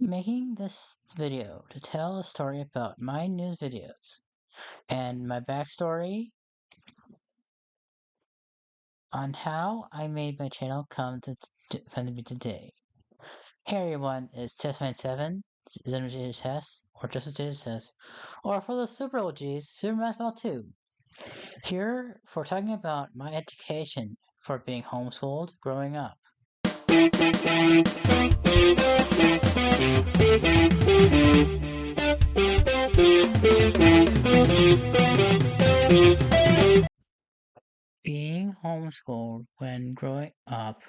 Making this video to tell a story about my news videos and my backstory on how I made my channel come to be today. Hey everyone, it's Test97, Jay Test, or just as Jay Test, or for the Super OGs, Super Mathball 2. Here for talking about my education for being homeschooled growing up. Being homeschooled when growing up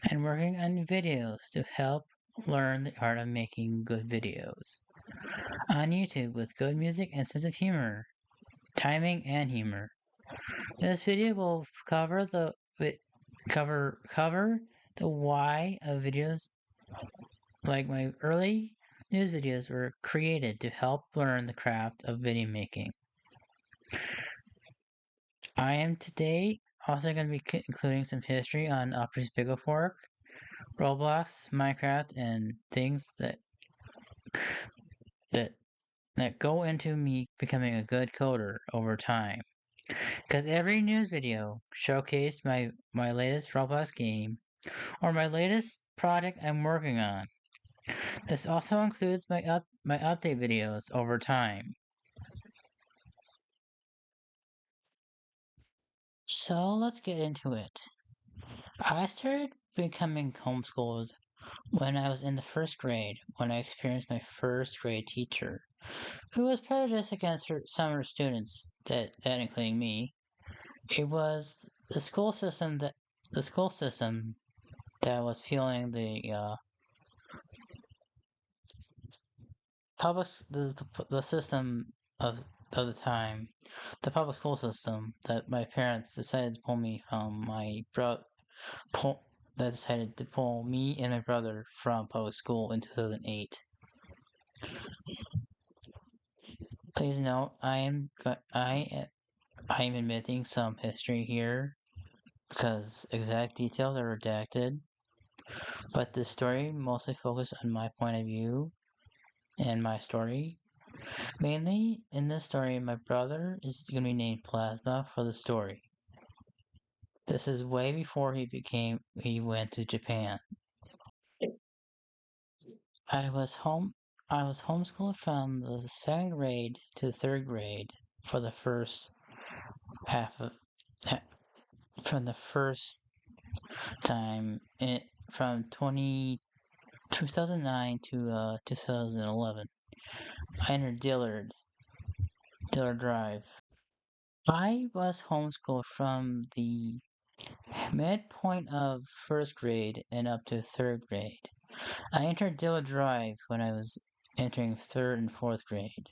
and working on videos to help learn the art of making good videos on YouTube with good music and sense of humor, timing and humor. This video will cover the why of videos like my early news videos were created to help learn the craft of video making. I am today also going to be including some history on Operation Big Fork, Roblox, Minecraft, and things that go into me becoming a good coder over time. Because every news video showcased my latest Roblox game or my latest project I'm working on. This also includes my update videos over time. So let's get into it. I started becoming homeschooled when I was in the first grade, when I experienced my first grade teacher, who was prejudiced against some of her students, that including me. It was the school system that was fueling the the system of the time, the public school system that my parents decided to pull me from that decided to pull me and my brother from public school in 2008. Please note, I am admitting some history here because exact details are redacted, but this story mostly focused on my point of view and my story. Mainly in this story, my brother is going to be named Plasma for the story. This is way before he went to Japan. I was homeschooled from the second grade to the third grade for the first half of from the first time from 2009 to 2011. I entered Dillard Drive. I was homeschooled from the midpoint of first grade and up to third grade. I entered Dillard Drive when I was entering third and fourth grade.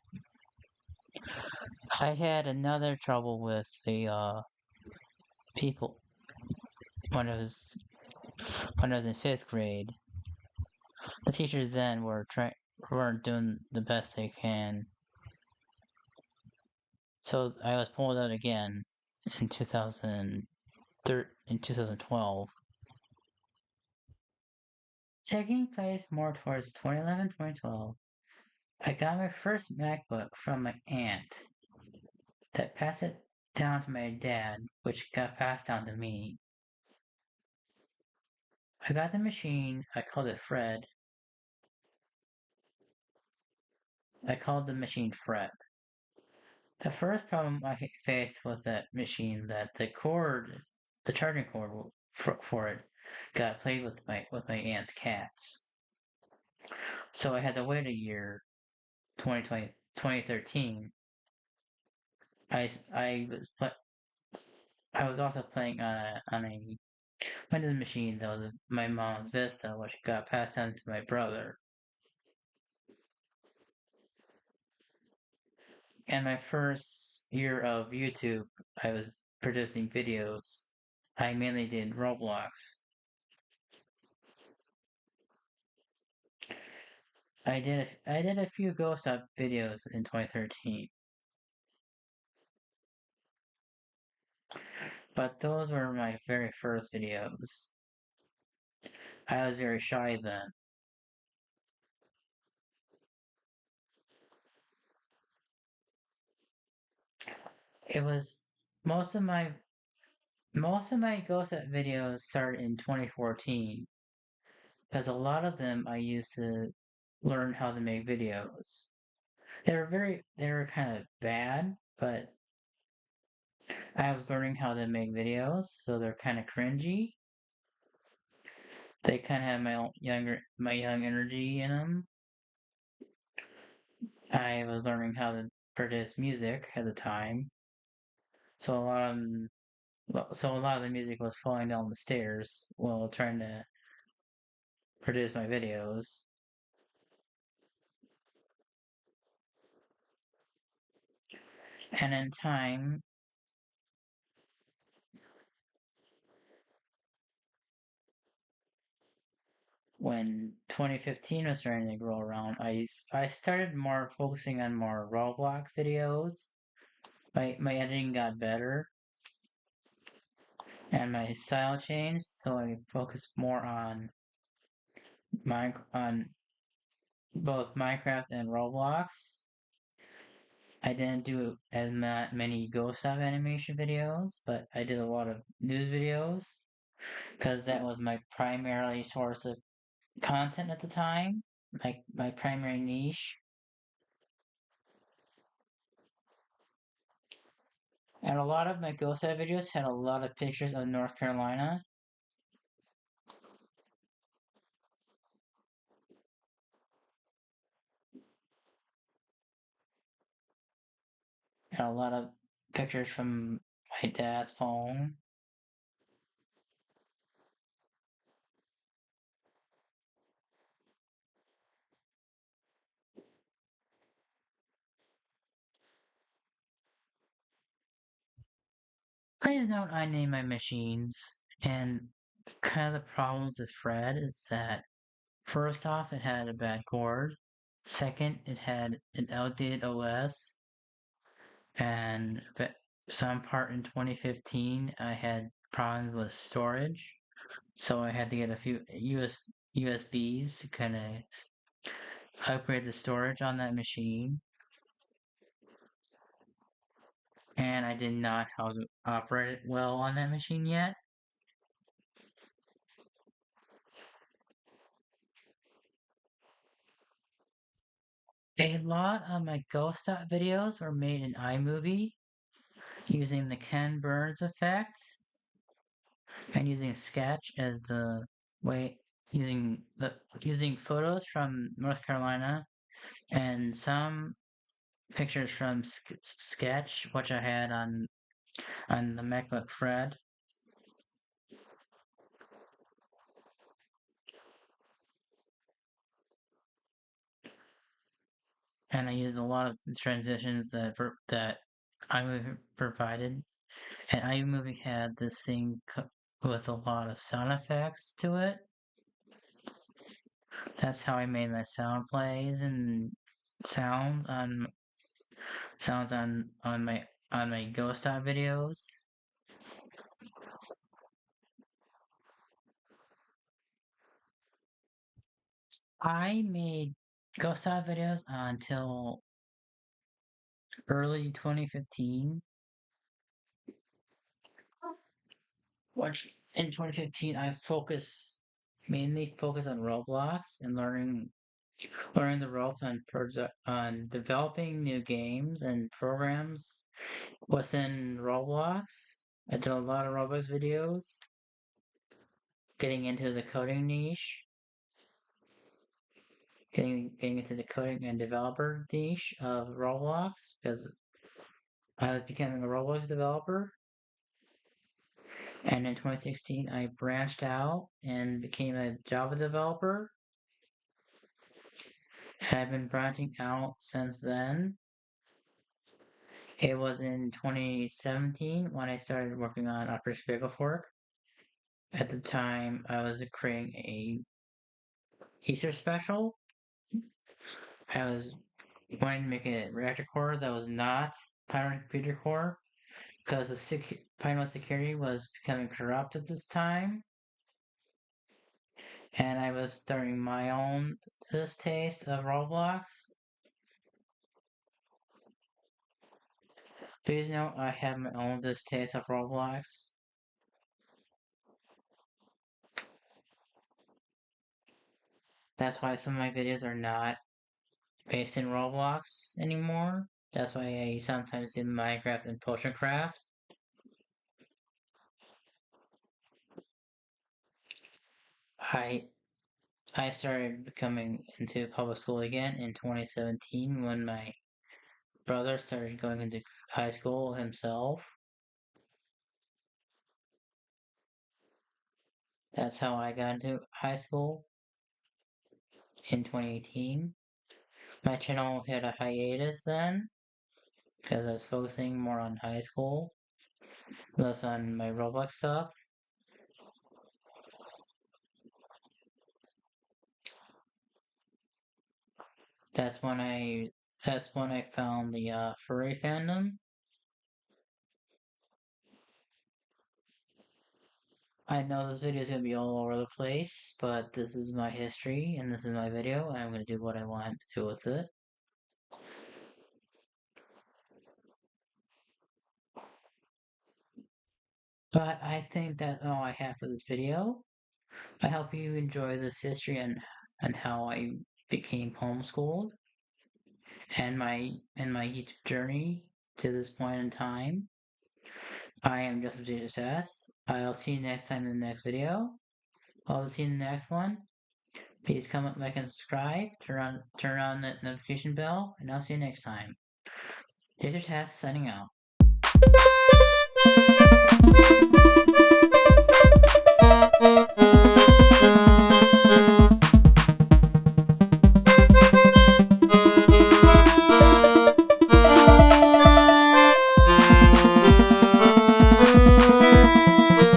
I had another trouble with the people when I was in fifth grade. The teachers then weren't doing the best they can, so I was pulled out again in 2012. Taking place more towards 2011-2012, I got my first MacBook from my aunt that passed it down to my dad, which got passed down to me. I got the machine, I called it Fred. I called the machine Fred. The first problem I faced with that machine that the charging cord for it, got played with my aunt's cats. So I had to wait a year, 2013. I was also playing on a Windows machine that was my mom's Vista, which got passed down to my brother. And my first year of YouTube, I was producing videos. I mainly did Roblox. I did a few Ghost Up videos in 2013, but those were my very first videos. I was very shy then. It was most of my most of my ghost set videos started in 2014 because a lot of them I used to learn how to make videos. They were kind of bad, but I was learning how to make videos, so they're kind of cringy. They kind of have my young energy in them. I was learning how to produce music at the time, so a lot of the music was falling down the stairs while trying to produce my videos. And in time, when 2015 was starting to roll around, I started more focusing on more Roblox videos. My editing got better and my style changed, so I focused more on both Minecraft and Roblox. I didn't do as many ghost stop animation videos, but I did a lot of news videos because that was my primary source of content at the time, like my primary niche. And a lot of my ghost stop videos had a lot of pictures of North Carolina and a lot of pictures from my dad's phone. Please note I name my machines, and kind of the problems with Fred is that first off, it had a bad cord. Second, it had an outdated OS, and some part in 2015, I had problems with storage, so I had to get a few USBs to kind of upgrade the storage on that machine. And I did not know how to operate it well on that machine yet. A lot of my ghost dot videos were made in iMovie using the Ken Burns effect and using Sketch as the way using photos from North Carolina and some pictures from Sketch, which I had on the MacBook Fred, and I used a lot of the transitions that iMovie provided, and iMovie had this thing with a lot of sound effects to it. That's how I made my sound plays and sounds on sounds on my ghost dot videos. I made ghost dot videos until early 2015. Which in 2015 I mainly focus on Roblox and learning the ropes on developing new games and programs within Roblox. I did a lot of Roblox videos, getting into the coding niche, getting into the coding and developer niche of Roblox because I was becoming a Roblox developer. And in 2016, I branched out and became a Java developer. And I've been branching out since then. It was in 2017 when I started working on Operation Bagel Fork. At the time, I was creating a Easter special. I was wanting to make a reactor core that was not Python computer core because the Python security was becoming corrupt at this time. And I was starting my own distaste of Roblox Please note I have my own distaste of Roblox. That's why some of my videos are not based in Roblox anymore. That's why I sometimes do Minecraft and Potion Craft. I I started becoming into public school again in 2017 when my brother started going into high school himself. That's how I got into high school in 2018. My channel had a hiatus then because I was focusing more on high school, less on my Roblox stuff. That's when I that's when I found the furry fandom. I know this video is gonna be all over the place, but this is my history and this is my video, and I'm gonna do what I want to do with it. But I think that's all I have for this video. I hope you enjoy this history and how I became homeschooled and my YouTube journey to this point in time. I am Jay Sirtest. I'll see you next time in the next video. I'll see you in the next one. Please comment, like, and subscribe. Turn on the notification bell, and I'll see you next time. Jay Sirtest signing out.